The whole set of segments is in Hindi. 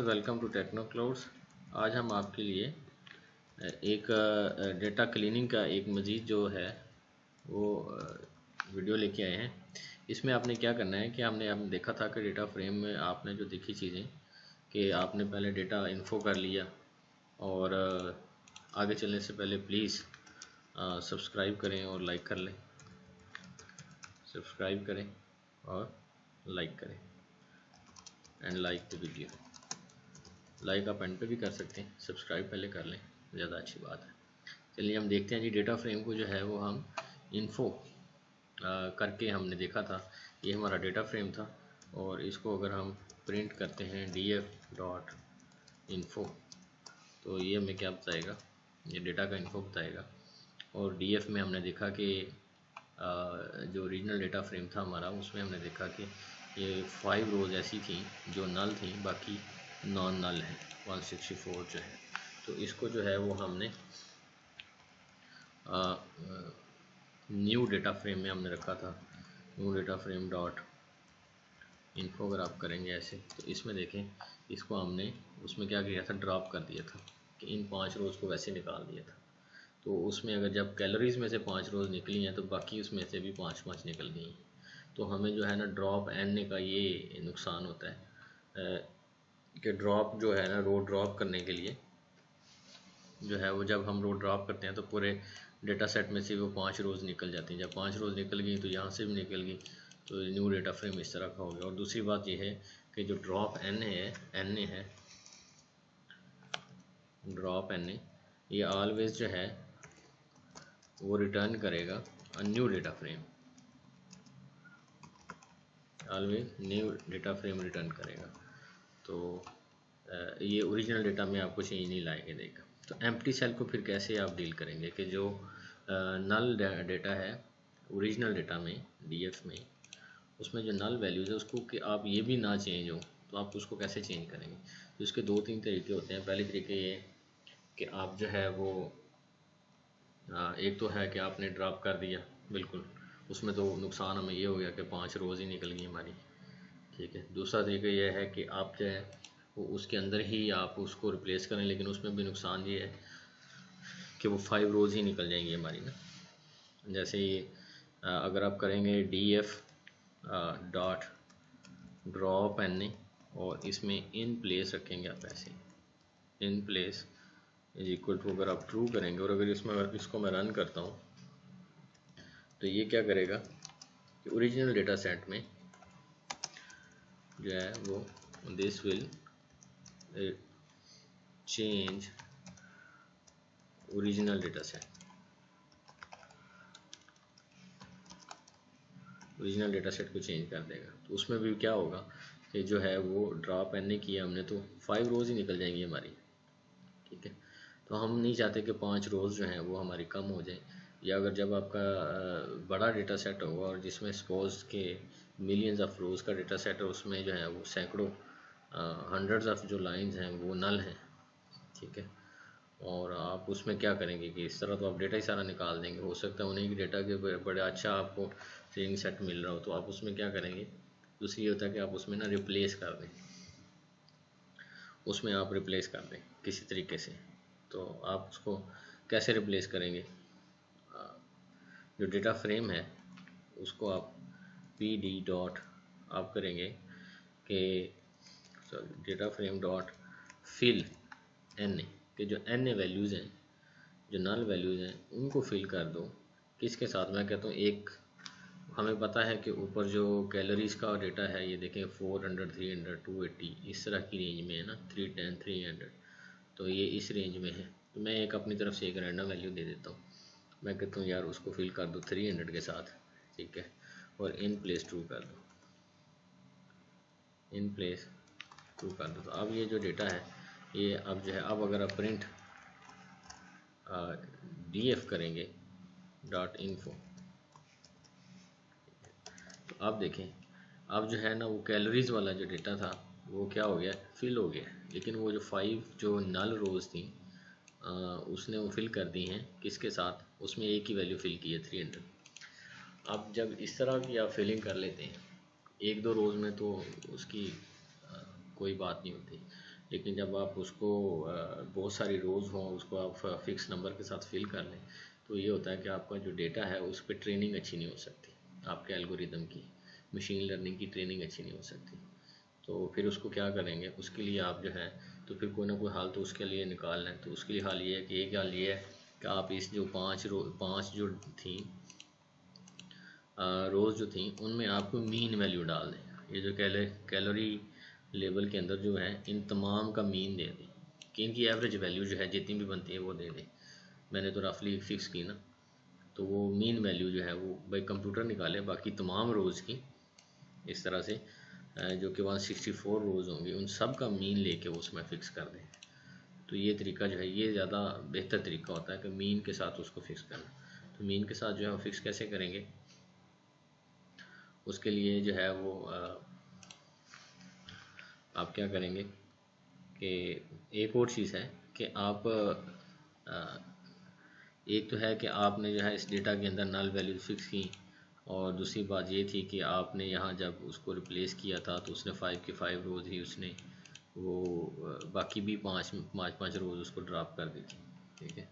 Welcome to techno clouds. आज हम आपके लिए एक डेटा क्लीनिंग का एक मज़ीद जो है वो वीडियो लेके आए हैं। इसमें आपने क्या करना है कि हमने देखा था कि डेटा फ्रेम में आपने जो देखी चीज़ें कि आपने पहले डेटा इन्फो कर लिया और आगे चलने से पहले प्लीज़ सब्सक्राइब करें और लाइक कर लें। सब्सक्राइब करें और लाइक करें and like the video. Like आप एंड पे भी कर सकते हैं, सब्सक्राइब पहले कर लें, ज़्यादा अच्छी बात है। चलिए हम देखते हैं जी। डेटा फ्रेम को जो है वो हम इन्फो करके हमने देखा था। ये हमारा डेटा फ्रेम था और इसको अगर हम प्रिंट करते हैं df.info तो ये हमें क्या बताएगा, ये डेटा का इन्फो बताएगा। और df में हमने देखा कि जो ओरिजिनल डेटा फ्रेम था हमारा, उसमें हमने देखा कि ये 5 रोज़ ऐसी थी जो नल थी, बाकी नॉन नल है 164 जो है। तो इसको जो है वो हमने न्यू डेटा फ्रेम में हमने रखा था। New data frame dot info अगर आप करेंगे ऐसे तो इसमें देखें, इसको हमने उसमें क्या किया था, ड्रॉप कर दिया था कि इन 5 रोज़ को वैसे निकाल दिया था। तो उसमें अगर जब कैलोरीज़ में से 5 रोज़ निकली हैं तो बाकी उसमें से भी 5 निकल गई हैं। तो हमें जो है ना ड्रॉप एन का ये नुकसान होता है कि ड्रॉप जो है ना, रो ड्रॉप करने के लिए जो है वो जब हम रो ड्रॉप करते हैं तो पूरे डेटा सेट में से वो 5 रोज़ निकल जाती हैं। जब 5 रोज़ निकल गई तो यहाँ से भी निकल गई, तो न्यू डेटा फ्रेम इस तरह का हो गया। और दूसरी बात ये है कि जो ड्रॉप एन है ड्रॉप एन ये ऑलवेज जो है वो रिटर्न करेगा a new data frame, always new data frame return करेगा। तो ये ओरिजिनल डेटा में आपको चेंज नहीं लाएंगे देगा। तो एम्प्टी सेल को फिर कैसे आप डील करेंगे कि जो नल डेटा है ओरिजिनल डेटा में डीएफ में, उसमें जो नल वैल्यूज़ है उसको कि आप ये भी ना चेंज हो तो आप उसको कैसे चेंज करेंगे। तो इसके 2-3 तरीके होते हैं। पहले तरीके ये कि आप जो है वो एक तो है कि आपने ड्रॉप कर दिया, बिल्कुल उसमें तो नुकसान हमें ये हो गया कि 5 रोज़ ही निकल गई हमारी, ठीक है। दूसरा तरीका यह है कि आप जो है वो उसके अंदर ही आप उसको रिप्लेस करें, लेकिन उसमें भी नुकसान ये है कि वो 5 रोज़ ही निकल जाएंगी हमारी ना। जैसे ये अगर आप करेंगे df डॉट ड्रॉप एन और इसमें इन प्लेस रखेंगे आप ऐसे, in place is equal to, अगर आप ट्रू करेंगे और अगर इसको मैं रन करता हूँ तो ये क्या करेगा कि ओरिजिनल डेटा सेट में जो है वो this will change original data set, original data set को चेंज कर देगा। तो उसमें भी क्या होगा कि जो है वो ड्रॉप एन किया हमने तो 5 रोज़ ही निकल जाएंगी हमारी, ठीक है। तो हम नहीं चाहते कि 5 रोज़ जो हैं वो हमारी कम हो जाए, या अगर जब आपका बड़ा डेटा सेट होगा और जिसमें सपोज के मिलियंस ऑफ रोज़ का डेटा सेट है, उसमें जो है वो सैकड़ों हंड्रेड्स ऑफ जो लाइंस हैं वो नल हैं, ठीक है। और आप उसमें क्या करेंगे कि इस तरह तो आप डेटा ही सारा निकाल देंगे। हो सकता है उन्हीं की डेटा के बड़े अच्छा आपको ट्रेनिंग सेट मिल रहा हो, तो आप उसमें क्या करेंगे, दूसरी ये होता है कि आप उसमें ना रिप्लेस कर दें, उसमें आप रिप्लेस कर दें किसी तरीके से। तो आप उसको कैसे रिप्लेस करेंगे, जो डेटा फ्रेम है उसको आप पी डी डॉट आप करेंगे कि data frame dot fill N के जो एन वैल्यूज़ हैं, जो नल वैल्यूज़ हैं उनको फिल कर दो। किसके साथ, मैं कहता हूँ एक, हमें पता है कि ऊपर जो कैलोरीज़ का डेटा है ये देखें 400, 300, 280 इस तरह की रेंज में है ना, 310, 300, तो ये इस रेंज में है। तो मैं एक अपनी तरफ से एक रैंडम वैल्यू दे देता हूँ, मैं कहता हूँ यार उसको फिल कर दो 300 के साथ, ठीक है, और इन प्लेस ट्रू कर दो, इन प्लेस ट्रू कर दो। तो अब ये जो डेटा है ये अब जो है, अब अगर आप प्रिंट df करेंगे डॉट इन्फो तो आप देखें अब जो है ना वो कैलोरीज़ वाला जो डेटा था वो क्या हो गया, फिल हो गया। लेकिन वो जो 5 जो नल रोज़ थी उसने वो फिल कर दी हैं किसके साथ, उसमें एक ही वैल्यू फिल की है 300। अब जब इस तरह की आप फिलिंग कर लेते हैं 1-2 रोज़ में तो उसकी कोई बात नहीं होती, लेकिन जब आप उसको बहुत सारी रोज़ हों, उसको आप फिक्स नंबर के साथ फिल कर लें, तो ये होता है कि आपका जो डेटा है उस पर ट्रेनिंग अच्छी नहीं हो सकती, आपके एल्गोरिदम की मशीन लर्निंग की ट्रेनिंग अच्छी नहीं हो सकती। तो फिर उसको क्या करेंगे, उसके लिए आप जो है तो फिर कोई ना कोई हाल तो उसके लिए निकालना है। तो उसके लिए हाल ये है कि एक हाल ये है कि आप इस जो पाँच जो थी रोज़ जो थी उनमें आपको मीन वैल्यू डाल दें। ये जो कैलोरी लेवल के अंदर जो है इन तमाम का मीन दे दें कि इनकी एवरेज वैल्यू जो है जितनी भी बनती है वो दे दें। मैंने तो रफली फिक्स की ना, तो वो मीन वैल्यू जो है वो भाई कंप्यूटर निकाले बाकी तमाम रोज़ की, इस तरह से जो कि 164 रोज़ होंगी उन सब का मीन लेके वो उसमें फ़िक्स कर दें। तो ये तरीका जो है ये ज़्यादा बेहतर तरीका होता है कि मीन के साथ उसको फ़िक्स करना। तो मीन के साथ जो है वो फ़िक्स कैसे करेंगे, उसके लिए जो है वो आप क्या करेंगे कि एक और चीज़ है कि आप एक तो है कि आपने जो है इस डेटा के अंदर नल वैल्यू फिक्स की, और दूसरी बात ये थी कि आपने यहाँ जब उसको रिप्लेस किया था तो उसने 5 के 5 रोज़ ही उसने वो बाकी भी पाँच रोज़ उसको ड्रॉप कर दी थी। ठीक है,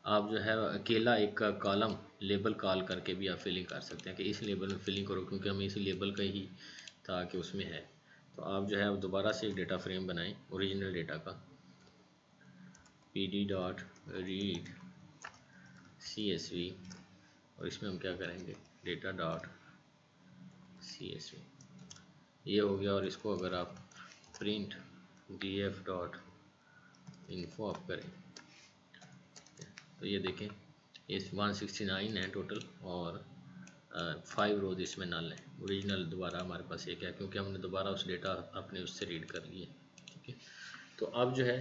आप जो है अकेला एक कॉलम लेबल कॉल करके भी आप फिलिंग कर सकते हैं कि इस लेबल में फिलिंग करो, क्योंकि हमें इसी लेबल का ही था कि उसमें है। तो आप जो है दोबारा से एक डेटा फ्रेम बनाएं ओरिजिनल डेटा का, pd.read CSV, और इसमें हम क्या करेंगे data.csv, ये हो गया। और इसको अगर आप प्रिंट df.info आप करें तो ये देखें इस 169 है टोटल, और 5 रोज इसमें नल है। ओरिजिनल दोबारा हमारे पास एक है क्योंकि हमने दोबारा उस डेटा अपने उससे रीड कर लिए। ठीक है, तो अब जो है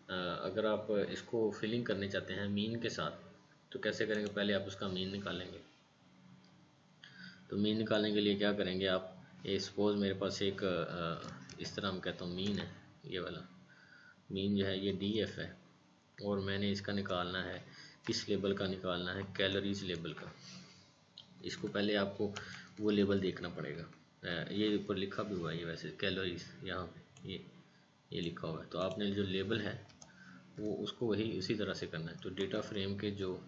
अगर आप इसको फिलिंग करने चाहते हैं मीन के साथ तो कैसे करेंगे, पहले आप उसका मीन निकालेंगे। तो मीन निकालने के लिए क्या करेंगे आप, ये सपोज़ मेरे पास एक इस तरह हम कहता हूँ मीन है, ये वाला मीन जो है ये DF है, और मैंने इसका निकालना है, किस लेबल का निकालना है, कैलोरीज लेबल का। इसको पहले आपको वो लेबल देखना पड़ेगा, ये ऊपर लिखा भी हुआ है ये वैसे कैलोरीज, यहाँ पे ये लिखा हुआ है। तो आपने जो लेबल है वो उसको वही उसी तरह से करना है। तो डेटा फ्रेम के जो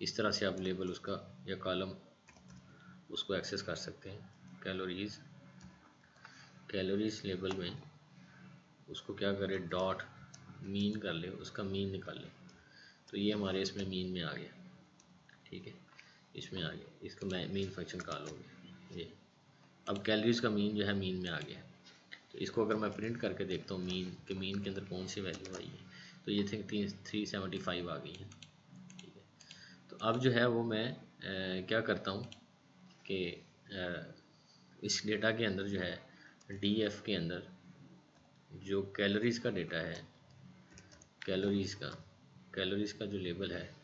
इस तरह से आप लेबल उसका या कॉलम उसको एक्सेस कर सकते हैं। कैलोरीज लेबल में उसको क्या करें, डॉट मीन कर ले, उसका मीन निकाल ले। तो ये हमारे इसमें मीन में आ गया। ठीक है, इसमें आ गया, इसको मीन फंक्शन कॉल हो गया ये। अब कैलोरीज का मीन जो है मीन में आ गया। तो इसको अगर मैं प्रिंट करके देखता हूँ मीन के मीन के अंदर कौन सी वैल्यू आई है, तो ये थिंक 375 आ गई है। ठीक है, तो अब जो है वो मैं क्या करता हूँ कि इस डेटा के अंदर जो है DF के अंदर जो कैलोरीज का डेटा है, कैलोरीज का जो लेबल है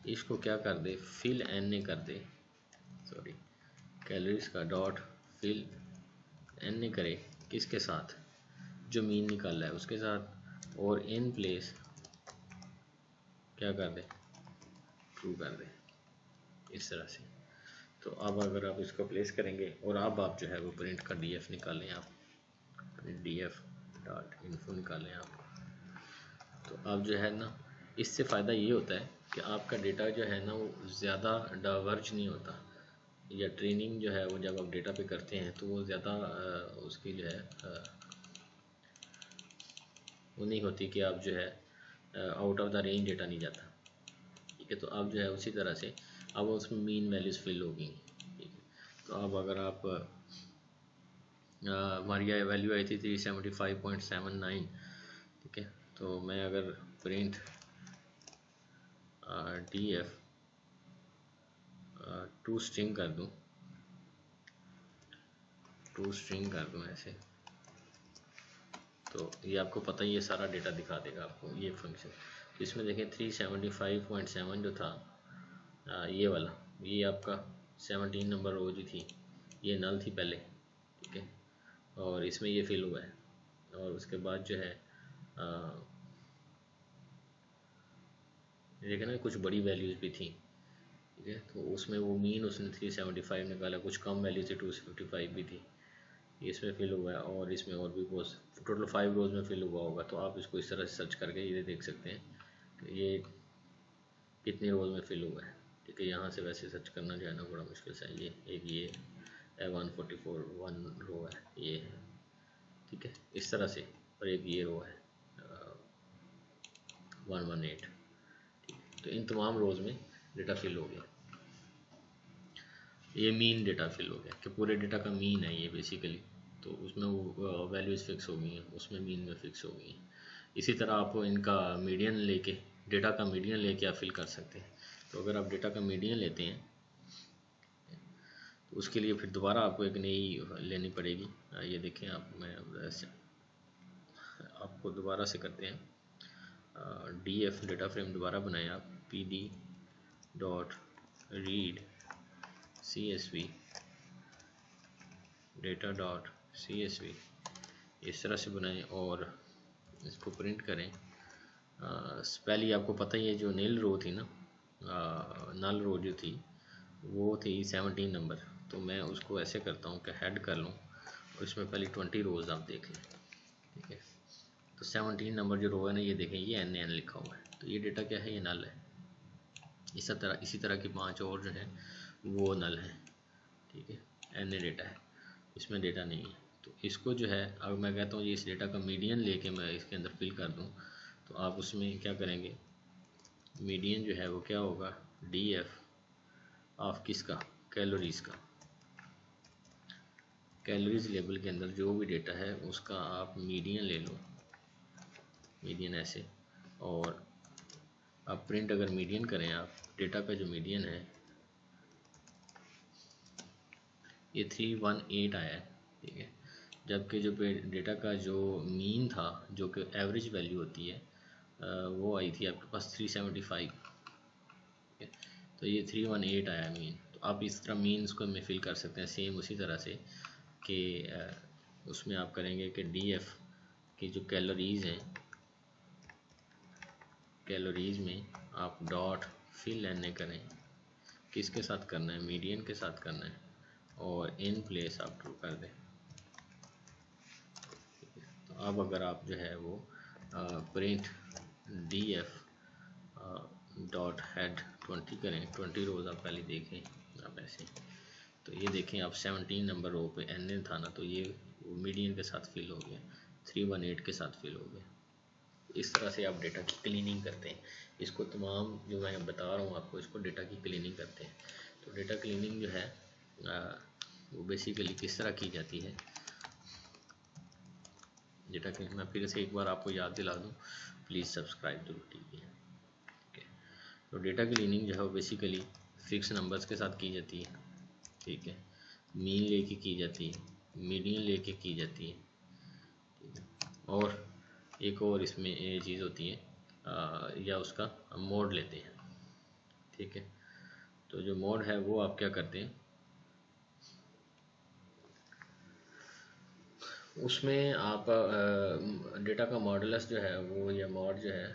इसको क्या कर दे, फिल NA कर दे, सॉरी कैलोरीज का डॉट फिल NA करे, किसके साथ, जो मीन निकाला है उसके साथ, और इन प्लेस क्या कर दे, ट्रू कर दे, इस तरह से। तो अब अगर आप इसको प्लेस करेंगे और अब आप जो है वो प्रिंट का DF निकालें, आप df.info निकालें आप, तो अब जो है ना इससे फ़ायदा ये होता है कि आपका डेटा जो है ना वो ज़्यादा डाइवर्ज नहीं होता, या ट्रेनिंग जो है वो जब आप डेटा पे करते हैं तो वो ज़्यादा उसकी जो है वो नहीं होती कि आप जो है out of the range data नहीं जाता। ठीक है, तो अब जो है उसी तरह से अब उसमें मीन वैल्यूज़ फिल होगी। ठीक है, तो अब अगर आप हमारी वैल्यू आई थी 375.79। ठीक है, तो मैं अगर प्रिंट DF टू स्ट्रिंग कर दूँ ऐसे, तो ये आपको पता ही ये सारा डेटा दिखा देगा आपको ये फंक्शन। तो इसमें देखें 375.7 जो था ये वाला, ये आपका 17 नंबर रो जो थी ये नल थी पहले। ठीक है, और इसमें ये फिल हुआ है, और उसके बाद जो है देखें ना कुछ बड़ी वैल्यूज़ भी थी। ठीक है, तो उसमें वो मीन उसने 375 निकाला, कुछ कम वैल्यू थी 255 भी थी। ये इसमें फिल हुआ है और इसमें और भी बहुत टोटल 5 रोज में फिल हुआ होगा। तो आप इसको इस तरह से सर्च करके ये देख सकते हैं कि ये कितनी रोज में फिल हुआ है। ठीक है, यहाँ से वैसे सर्च करना जो है ना बड़ा मुश्किल से, ये एक ये 144 1 रो है ये है। ठीक है, इस तरह से, और एक ये रो है 118। तो इन तमाम रोज़ में डेटा फिल हो गया। ये मीन डेटा फिल हो गया कि पूरे डेटा का मीन है ये बेसिकली, तो उसमें वो वैल्यूज़ फिक्स हो गई हैं, उसमें मीन में फिक्स हो गई हैं। इसी तरह आप इनका मीडियन लेके, डेटा का मीडियन लेके आप फिल कर सकते हैं। तो अगर आप डेटा का मीडियन लेते हैं तो उसके लिए फिर दोबारा आपको एक नई लेनी पड़ेगी। ये देखें आप, मैं आपको दोबारा से करते हैं, DF डेटा फ्रेम दोबारा बनाएं आप, PD dot read CSV data dot CSV इस तरह से बनाएं और इसको प्रिंट करें। पहले आपको पता ही है जो नील रो थी ना, नल रो जो थी वो थी 17 नंबर। तो मैं उसको ऐसे करता हूँ कि हेड कर लूँ और इसमें पहले 20 रोज़ आप देख लें। ठीक है, तो 17 नंबर जो रो है ना, ये देखें ये NN लिखा हुआ है, तो ये डेटा क्या है, ये नल है। इसी तरह की 5 और जो है वो नल है। ठीक है, NA डेटा है, इसमें डेटा नहीं है। तो इसको जो है, अगर मैं कहता हूँ ये इस डेटा का मीडियन लेके मैं इसके अंदर फिल कर दूँ, तो आप उसमें क्या करेंगे, मीडियन जो है वो क्या होगा, DF ऑफ किसका, कैलोरीज का। कैलोरीज लेबल के अंदर जो भी डेटा है उसका आप मीडियन ले लो, मीडियन ऐसे, और आप प्रिंट अगर मीडियन करें, आप डेटा का जो मीडियन है ये 318 आया है। ठीक है, जबकि जो डेटा का जो मीन था, जो कि एवरेज वैल्यू होती है, वो आई थी आपके पास 375। ठीक है, तो ये 318 आया मीन। तो आप इस तरह मीन्स को में फिल कर सकते हैं सेम उसी तरह से कि उसमें आप करेंगे कि DF की जो कैलोरीज़ हैं, कैलोरीज़ में आप डॉट फिल NA करें, किसके साथ करना है, मीडियन के साथ करना है, और इन प्लेस आप ट्रू कर दें। तो अब अगर आप जो है वो प्रिंट DF डॉट हेड 20 करें, 20 रोज़ आप पहले देखें आप ऐसे, तो ये देखें आप 17 नंबर रो पे NN था ना, तो ये मीडियन के साथ फिल हो गया, 318 के साथ फिल हो गया। इस तरह से आप डेटा की क्लीनिंग करते हैं। इसको तमाम जो मैं बता रहा हूँ आपको, इसको डेटा की क्लीनिंग करते हैं। तो डेटा क्लीनिंग जो है वो बेसिकली किस तरह की जाती है, डेटा क्लीनिंग मैं फिर से एक बार आपको याद दिला दूँ, प्लीज़ सब्सक्राइब जरूर कीजिए। ठीक है, तो डेटा क्लीनिंग जो है वो बेसिकली फिक्स नंबर्स के साथ की जाती है। ठीक है, मीन लेके की जाती है, मीडियन लेके की जाती है। ठीक है, और एक और इसमें ये चीज़ होती है, या उसका मोड लेते हैं। ठीक है, तो जो मोड है वो आप क्या करते हैं, उसमें आप डेटा का मॉडुलस जो है वो, या मॉड जो है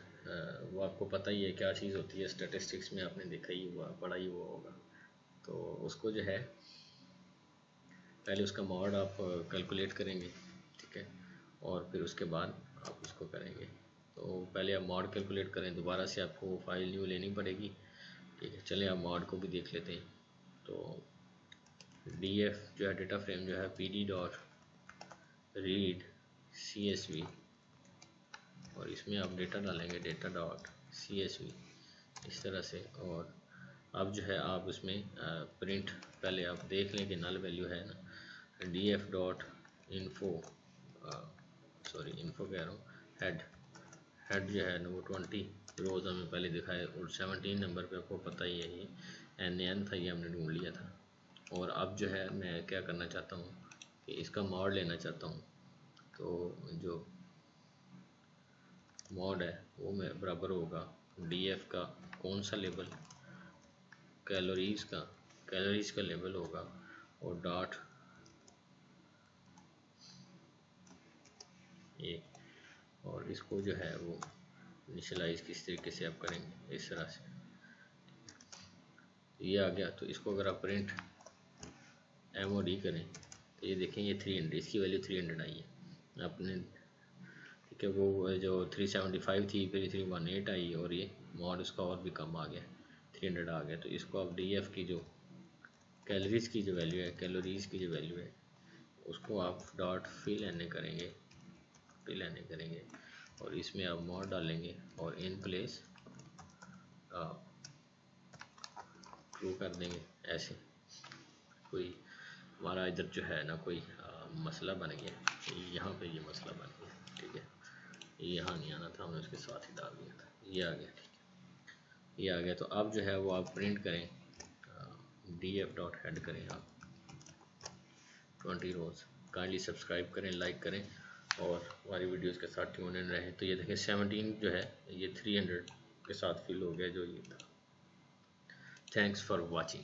वो आपको पता ही है क्या चीज़ होती है, स्टैटिस्टिक्स में आपने देखा ही हुआ, पढ़ा ही हुआ होगा। तो उसको जो है पहले उसका मॉड आप कैलकुलेट करेंगे। ठीक है, और फिर उसके बाद आप उसको करेंगे। तो पहले आप मॉड कैलकुलेट करें, दोबारा से आपको फाइल न्यू लेनी पड़ेगी। ठीक है, चलिए आप मॉड को भी देख लेते हैं। तो DF जो है डेटा फ्रेम जो है PD डॉट रीड CSV, और इसमें आप डेटा डालेंगे डेटा डॉट CSV इस तरह से। और अब जो है आप उसमें प्रिंट, पहले आप देख लें कि नल वैल्यू है ना, DF dot info, sorry info कह रहा हूँ, हेड जो है ना वो 20 रोज़ हमें पहले दिखाए, और 17 नंबर पे आपको पता ही है ये NN था, ये हमने ढूंढ लिया था। और अब जो है मैं क्या करना चाहता हूँ कि इसका मॉड लेना चाहता हूँ। तो जो मॉड है वो मैं बराबर होगा DF का कौन सा लेवल, कैलोरीज का लेवल होगा, और डॉट ये, और इसको जो है वो इनिशियलाइज किस तरीके से आप करेंगे, इस तरह से ये आ गया। तो इसको अगर आप प्रिंट MOD करें ये देखें ये 300, इसकी वैल्यू 300 आई है अपने, ठीक है। वो जो 375 थी फिर 318 आई और ये मॉड इसका और भी कम आ गया, 300 आ गया। तो इसको अब DF की जो कैलोरीज की जो वैल्यू है, उसको आप डॉट फिल एन करेंगे और इसमें आप मॉड डालेंगे और इन प्लेस ट्रू कर देंगे। ऐसे कोई हमारा इधर जो है ना कोई मसला बन गया, यहाँ पे ये मसला बन गया, ठीक है। ये यहाँ नहीं आना था, हमने उसके साथ ही डाल दिया था, ये आ गया, ठीक है, ये आ गया। तो अब जो है वो आप प्रिंट करें, df डॉट हेड करें आप 20 रोज। काइंडली सब्सक्राइब करें, लाइक करें और हमारी वीडियोस के साथ ट्यून इन रहें। तो ये देखें 17 जो है ये 300 के साथ फिल हो गया जो ये था। Thanks for watching.